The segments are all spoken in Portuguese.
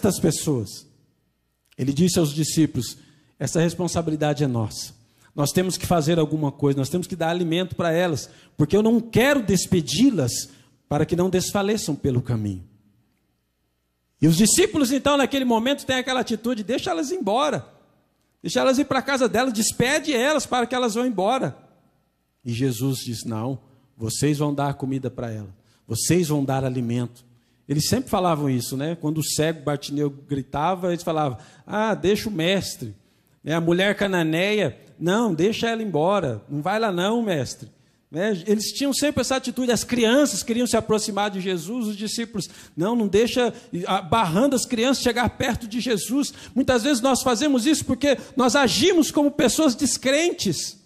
tantas pessoas. Ele disse aos discípulos: essa responsabilidade é nossa. Nós temos que fazer alguma coisa, nós temos que dar alimento para elas, porque eu não quero despedi-las para que não desfaleçam pelo caminho. E os discípulos, então, naquele momento, têm aquela atitude: deixa elas ir embora, deixa elas ir para a casa delas, despede elas para que elas vão embora. E Jesus diz: não, vocês vão dar comida para ela, vocês vão dar alimento. Eles sempre falavam isso, né? Quando o cego Bartimeu gritava, eles falavam: deixa o mestre. A mulher cananeia: não, deixa ela embora, não vai lá não, mestre. Eles tinham sempre essa atitude. As crianças queriam se aproximar de Jesus, os discípulos: não deixa, barrando as crianças chegar perto de Jesus. Muitas vezes nós fazemos isso porque nós agimos como pessoas descrentes.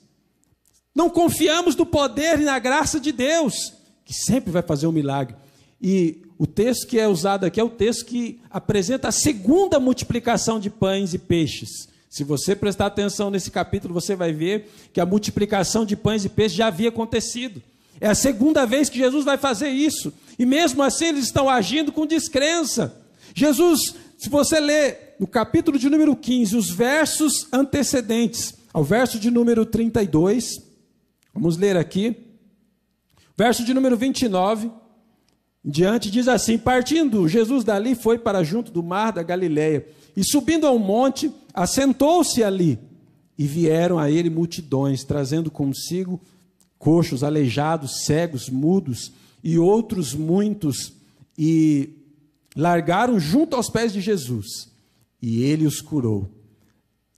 Não confiamos no poder e na graça de Deus, que sempre vai fazer um milagre. E o texto que é usado aqui é o texto que apresenta a segunda multiplicação de pães e peixes. Se você prestar atenção nesse capítulo, você vai ver que a multiplicação de pães e peixes já havia acontecido. É a segunda vez que Jesus vai fazer isso. E mesmo assim eles estão agindo com descrença. Jesus, se você ler no capítulo de número 15, os versos antecedentes ao verso de número 32, vamos ler aqui, verso de número 29, em diante, diz assim: partindo Jesus dali, foi para junto do mar da Galileia, e subindo a um monte, assentou-se ali, e vieram a ele multidões, trazendo consigo coxos, aleijados, cegos, mudos, e outros muitos, e largaram junto aos pés de Jesus, e ele os curou.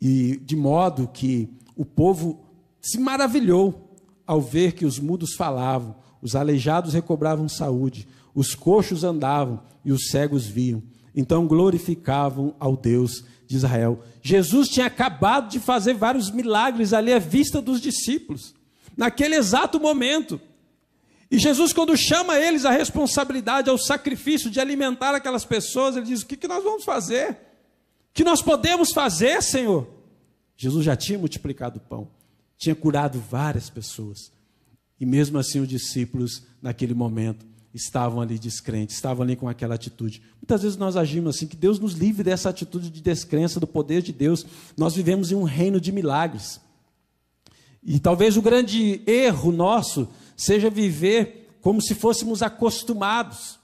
E de modo que o povo se maravilhou ao ver que os mudos falavam, os aleijados recobravam saúde, os coxos andavam e os cegos viam. Então glorificavam ao Deus de Israel. Jesus tinha acabado de fazer vários milagres ali à vista dos discípulos, naquele exato momento. E Jesus, quando chama eles à responsabilidade, ao sacrifício de alimentar aquelas pessoas, ele diz: o que nós vamos fazer? O que nós podemos fazer, Senhor? Jesus já tinha multiplicado o pão, tinha curado várias pessoas. E mesmo assim os discípulos, naquele momento, estavam ali descrentes, estavam ali com aquela atitude. Muitas vezes nós agimos assim, que Deus nos livre dessa atitude de descrença do poder de Deus. Nós vivemos em um reino de milagres. E talvez o grande erro nosso seja viver como se fôssemos acostumados.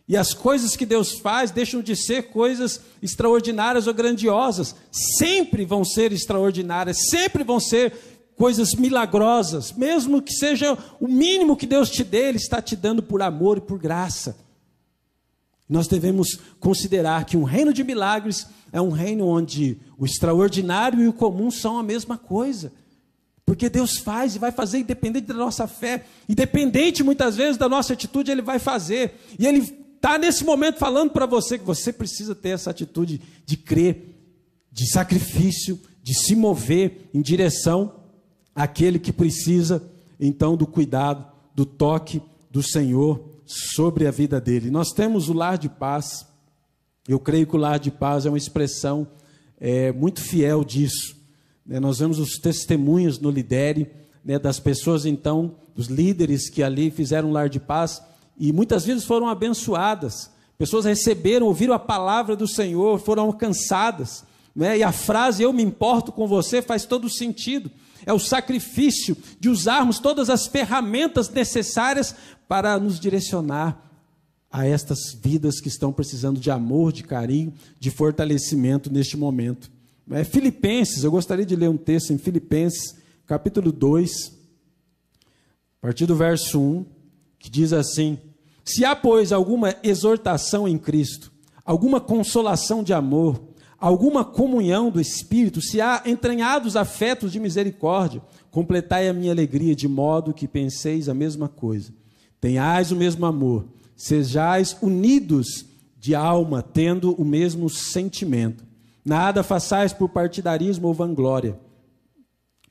E as coisas que Deus faz deixam de ser coisas extraordinárias ou grandiosas. Sempre vão ser extraordinárias, sempre vão ser coisas milagrosas, mesmo que seja o mínimo que Deus te dê, Ele está te dando por amor e por graça. Nós devemos considerar que um reino de milagres é um reino onde o extraordinário e o comum são a mesma coisa, porque Deus faz e vai fazer independente da nossa fé, independente muitas vezes da nossa atitude, Ele vai fazer. E Ele está nesse momento falando para você que você precisa ter essa atitude de crer, de sacrifício, de se mover em direção aquele que precisa, então, do cuidado, do toque do Senhor sobre a vida dele. Nós temos o lar de paz. Eu creio que o lar de paz é uma expressão muito fiel disso. Nós vemos os testemunhos no Lidere, das pessoas, então, dos líderes que ali fizeram um lar de paz, e muitas vezes foram abençoadas. Pessoas receberam, ouviram a palavra do Senhor, foram alcançadas. E a frase "eu me importo com você" faz todo sentido. É o sacrifício de usarmos todas as ferramentas necessárias para nos direcionar a estas vidas que estão precisando de amor, de carinho, de fortalecimento neste momento. Filipenses, eu gostaria de ler um texto em Filipenses, capítulo 2, a partir do verso 1, que diz assim: se há, pois, alguma exortação em Cristo, alguma consolação de amor, alguma comunhão do Espírito, se há entranhados afetos de misericórdia, completai a minha alegria, de modo que penseis a mesma coisa, tenhais o mesmo amor, sejais unidos de alma, tendo o mesmo sentimento. Nada façais por partidarismo ou vanglória,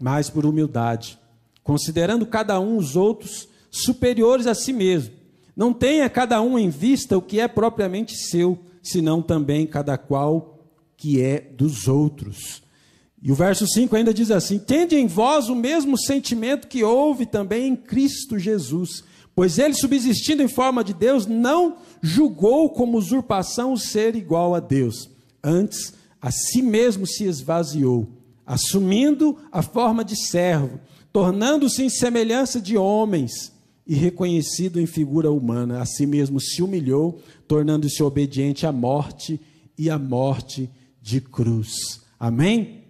mas por humildade, considerando cada um os outros superiores a si mesmo. Não tenha cada um em vista o que é propriamente seu, senão também cada qual que é dos outros. E o verso 5 ainda diz assim: tende em vós o mesmo sentimento que houve também em Cristo Jesus, Pois ele, subsistindo em forma de Deus, não julgou como usurpação o ser igual a Deus. Antes, a si mesmo se esvaziou, assumindo a forma de servo, tornando-se em semelhança de homens e reconhecido em figura humana. A si mesmo se humilhou, tornando-se obediente à morte e à morte de cruz. Amém?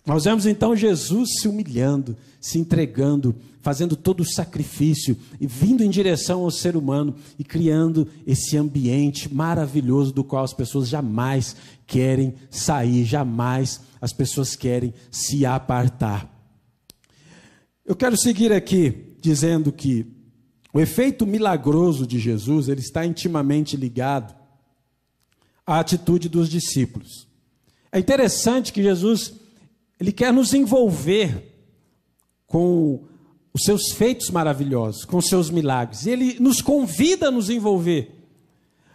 Nós vemos então Jesus se humilhando, se entregando, fazendo todo o sacrifício e vindo em direção ao ser humano e criando esse ambiente maravilhoso do qual as pessoas jamais querem sair, jamais as pessoas querem se apartar. Eu quero seguir aqui dizendo que o efeito milagroso de Jesus, ele está intimamente ligado à atitude dos discípulos. É interessante que Jesus, ele quer nos envolver com os seus feitos maravilhosos, com os seus milagres. E ele nos convida a nos envolver.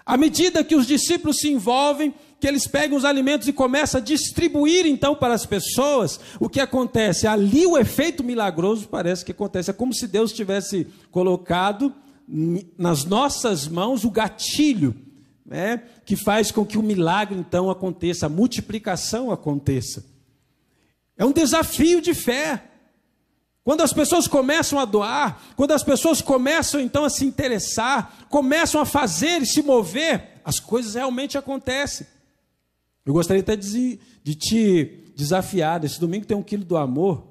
À medida que os discípulos se envolvem, que eles pegam os alimentos e começam a distribuir então para as pessoas, o que acontece? Ali o efeito milagroso parece que acontece. É como se Deus tivesse colocado nas nossas mãos o gatilho, né, que faz com que o milagre então aconteça, a multiplicação aconteça. É um desafio de fé. Quando as pessoas começam a doar, quando as pessoas começam então a se interessar, começam a fazer e se mover, as coisas realmente acontecem. Eu gostaria até de te desafiar, esse domingo tem um quilo do amor,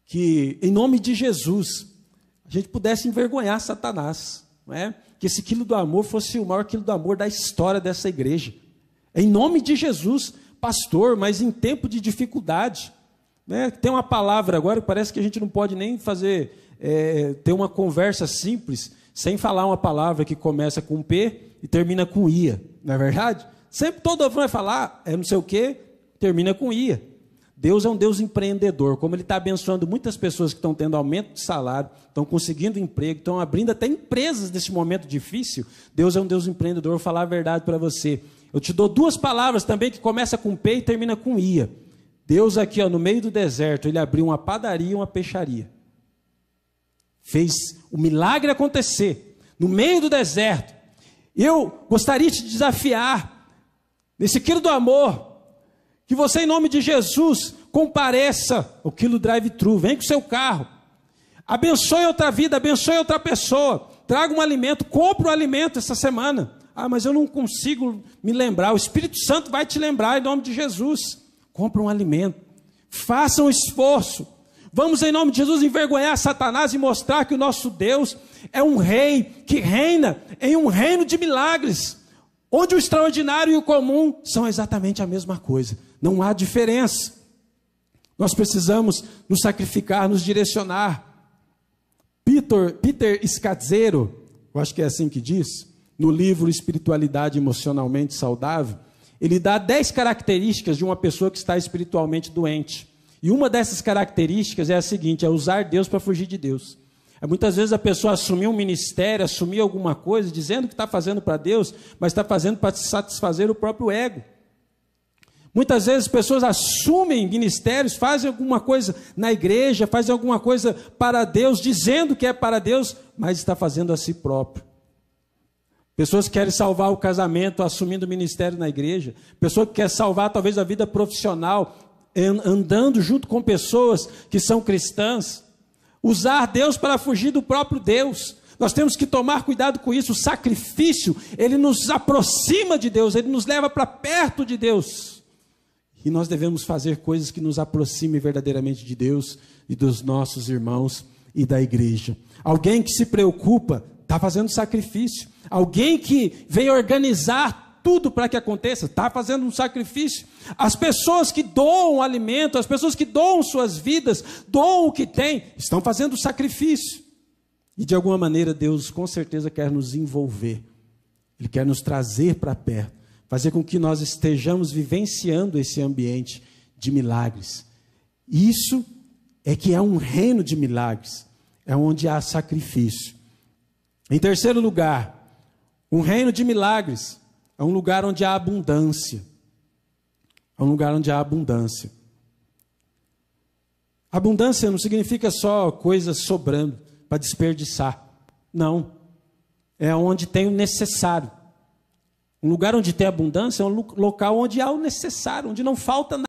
que em nome de Jesus, a gente pudesse envergonhar Satanás, não é? Que esse quilo do amor fosse o maior quilo do amor da história dessa igreja. Em nome de Jesus, pastor, mas em tempo de dificuldade, né? Tem uma palavra agora que parece que a gente não pode nem fazer, ter uma conversa simples, sem falar uma palavra que começa com P e termina com IA, não é verdade? Sempre todo mundo vai falar, não sei o que, termina com IA. Deus é um Deus empreendedor, como Ele está abençoando muitas pessoas que estão tendo aumento de salário, estão conseguindo emprego, estão abrindo até empresas nesse momento difícil. Deus é um Deus empreendedor, vou falar a verdade para você. Eu te dou duas palavras também que começa com P e termina com IA. Deus aqui, no meio do deserto, Ele abriu uma padaria e uma peixaria. Fez o milagre acontecer, no meio do deserto. Eu gostaria de te desafiar, nesse quilo do amor, que você, em nome de Jesus, compareça ao quilo drive-thru, vem com o seu carro, abençoe outra vida, abençoe outra pessoa, traga um alimento, compre um alimento essa semana. Mas eu não consigo me lembrar, o Espírito Santo vai te lembrar em nome de Jesus. Compre um alimento, faça um esforço, vamos em nome de Jesus envergonhar Satanás e mostrar que o nosso Deus é um rei que reina em um reino de milagres, onde o extraordinário e o comum são exatamente a mesma coisa, não há diferença. Nós precisamos nos sacrificar, nos direcionar. Peter Scazzero, eu acho que é assim que diz, no livro Espiritualidade Emocionalmente Saudável, ele dá 10 características de uma pessoa que está espiritualmente doente. E uma dessas características é a seguinte, é usar Deus para fugir de Deus. Muitas vezes a pessoa assumiu um ministério, assumiu alguma coisa, dizendo que está fazendo para Deus, mas está fazendo para satisfazer o próprio ego. Muitas vezes pessoas assumem ministérios, fazem alguma coisa na igreja, fazem alguma coisa para Deus, dizendo que é para Deus, mas está fazendo a si próprio. Pessoas que querem salvar o casamento, assumindo o ministério na igreja. Pessoa que quer salvar talvez a vida profissional, andando junto com pessoas que são cristãs. Usar Deus para fugir do próprio Deus. Nós temos que tomar cuidado com isso. O sacrifício, ele nos aproxima de Deus, ele nos leva para perto de Deus. E nós devemos fazer coisas que nos aproximem verdadeiramente de Deus e dos nossos irmãos e da igreja. Alguém que se preocupa, está fazendo sacrifício. Alguém que veio organizar tudo para que aconteça, está fazendo um sacrifício. As pessoas que doam alimento, as pessoas que doam suas vidas, doam o que têm, estão fazendo sacrifício. E de alguma maneira Deus com certeza quer nos envolver. Ele quer nos trazer para perto, fazer com que nós estejamos vivenciando esse ambiente de milagres. Isso é que é um reino de milagres, é onde há sacrifício. Em terceiro lugar, um reino de milagres é um lugar onde há abundância. É um lugar onde há abundância. Abundância não significa só coisas sobrando para desperdiçar. Não. É onde tem o necessário. Um lugar onde tem abundância é um local onde há o necessário, onde não falta nada.